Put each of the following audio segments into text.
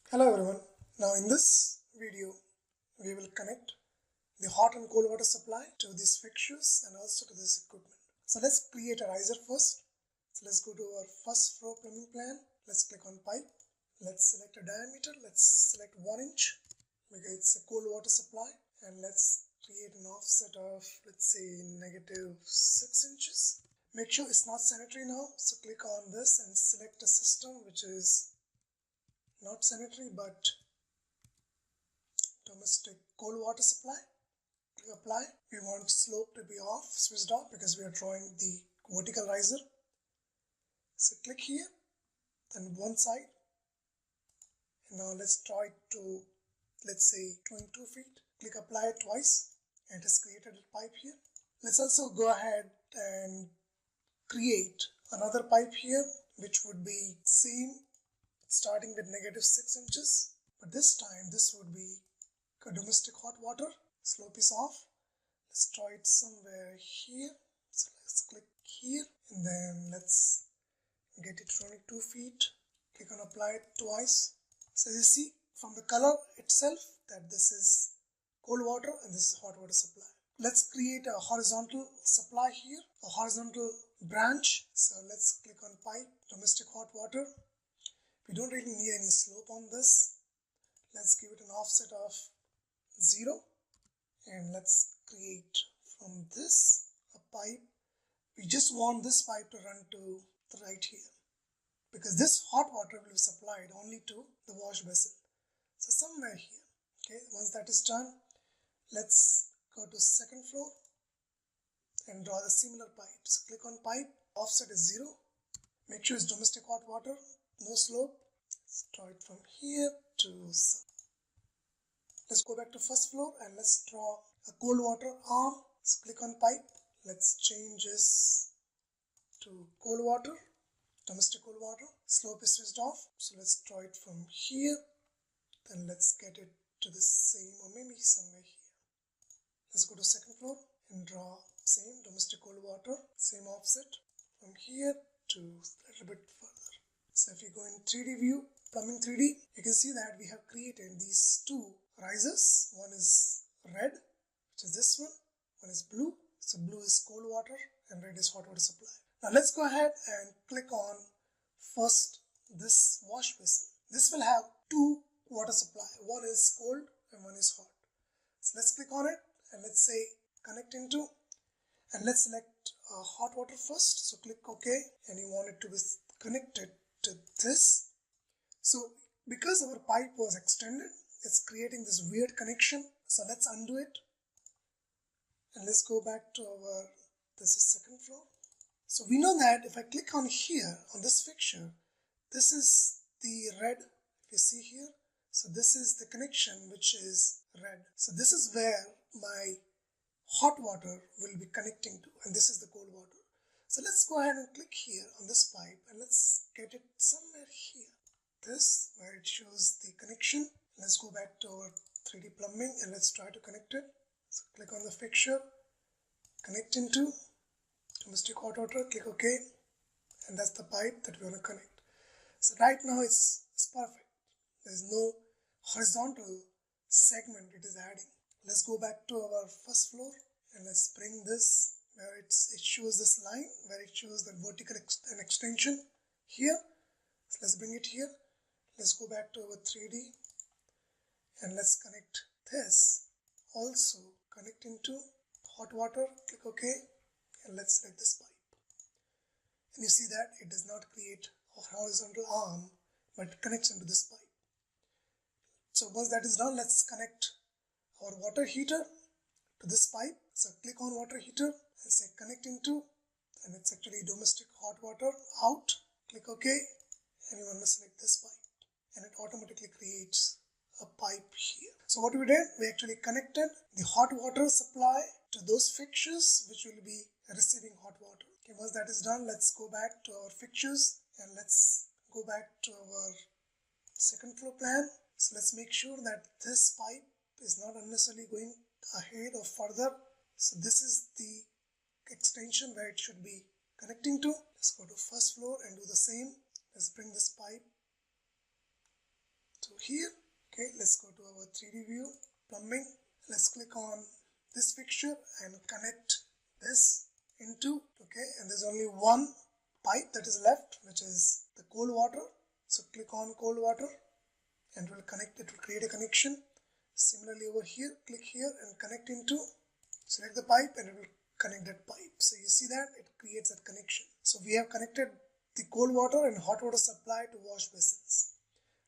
Hello everyone. Now in this video we will connect the hot and cold water supply to these fixtures and also to this equipment. So let's create a riser first. So let's go to our first floor plumbing plan. Let's click on pipe. Let's select a diameter. Let's select 1 inch because it's a cold water supply, and let's create an offset of, let's say, -6 inches. Make sure it's not sanitary now, so click on this and select a system which is not sanitary but domestic cold water supply. Click apply. We want slope to be off, switched off, because we are drawing the vertical riser. So click here, then one side, and now let's draw it to, let's say, 22 feet. Click apply twice, and it has created a pipe here. Let's also go ahead and create another pipe here, which would be same, starting with -6 inches, but this time this would be a domestic hot water. Slope is off. Let's draw it somewhere here. So let's click here, and then let's get it 22 feet. Click on apply it twice. So you see from the color itself that this is cold water and this is hot water supply. Let's create a horizontal supply here, a horizontal branch. So let's click on pipe, domestic hot water. We don't really need any slope on this. Let's give it an offset of 0, and let's create from this a pipe. We just want this pipe to run to the right here, because this hot water will be supplied only to the wash basin. So somewhere here. Okay, once that is done, let's go to second floor and draw the similar pipe. So click on pipe, offset is 0. Make sure it's domestic hot water, no slope. Let's draw it from here to some. Let's go back to first floor and let's draw a cold water arm. So click on pipe. Let's change this to cold water, domestic cold water. Slope is switched off. So let's draw it from here. Then let's get it to the same, or maybe somewhere here. Let's go to second floor and draw same domestic cold water, same offset from here to a little bit further. So if you go in 3D view, plumbing 3D, you can see that we have created these two risers. One is red, which is this one. One is blue. So blue is cold water and red is hot water supply. Now let's go ahead and click on first this wash basin. This will have two water supply. One is cold and one is hot. So let's click on it and let's say connect into, and let's select hot water first. So click OK, and you want it to be connected to this. So because our pipe was extended, it's creating this weird connection. So let's undo it, and let's go back to our, this is second floor. So we know that if I click on here on this fixture, this is the red, if you see here. So this is the connection which is red. So this is where my hot water will be connecting to, and this is the cold water. So let's go ahead and click here on this pipe and let's get it somewhere here. This, where it shows the connection. Let's go back to our 3D plumbing and let's try to connect it. So click on the fixture, connect into domestic hot water, click OK, and that's the pipe that we want to connect. So right now it's perfect. There's no horizontal segment it is adding. Let's go back to our first floor and let's bring this where it shows this line, where it shows the vertical an extension here. So let's bring it here. Let's go back to our 3D and let's connect this. Also connect into hot water, click OK, and let's select this pipe. And you see that it does not create a horizontal arm, but it connects into this pipe. So once that is done, let's connect our water heater to this pipe. So click on water heater and say connect into, and it's actually domestic hot water out. Click OK, and you want to select this pipe, and it automatically creates a pipe here. So what we did, we actually connected the hot water supply to those fixtures which will be receiving hot water. Okay, once that is done, let's go back to our fixtures and let's go back to our second floor plan. So let's make sure that this pipe is not unnecessarily going ahead or further. So this is the extension where it should be connecting to. Let's go to first floor and do the same. Let's bring this pipe to here. Okay, let's go to our 3D view, plumbing. Let's click on this fixture and connect this into, okay, and there's only one pipe that is left, which is the cold water. So click on cold water and it will connect, it will create a connection. Similarly over here, click here and connect into, select the pipe and it will connect that pipe. So you see that it creates that connection. So we have connected the cold water and hot water supply to wash basins.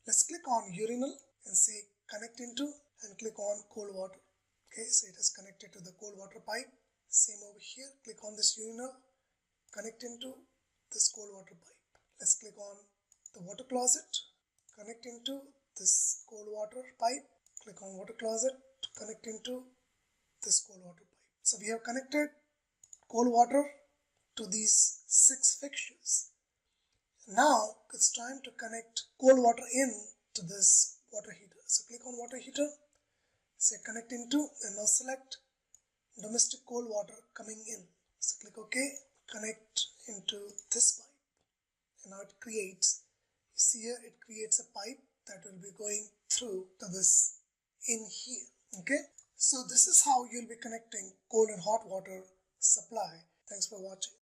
Let's click on urinal and say connect into and click on cold water. Okay, so it is connected to the cold water pipe. Same over here, click on this urinal, connect into this cold water pipe. Let's click on the water closet, connect into this cold water pipe, click on water closet to connect into this cold water pipe. So we have connected cold water to these 6 fixtures. Now it's time to connect cold water in to this water heater. So click on water heater, say connect into, and now select domestic cold water coming in. So click OK, connect into this pipe, and now it creates, you see here, it creates a pipe that will be going through to this in here. Okay, so this is how you'll be connecting cold and hot water supply. Thanks for watching.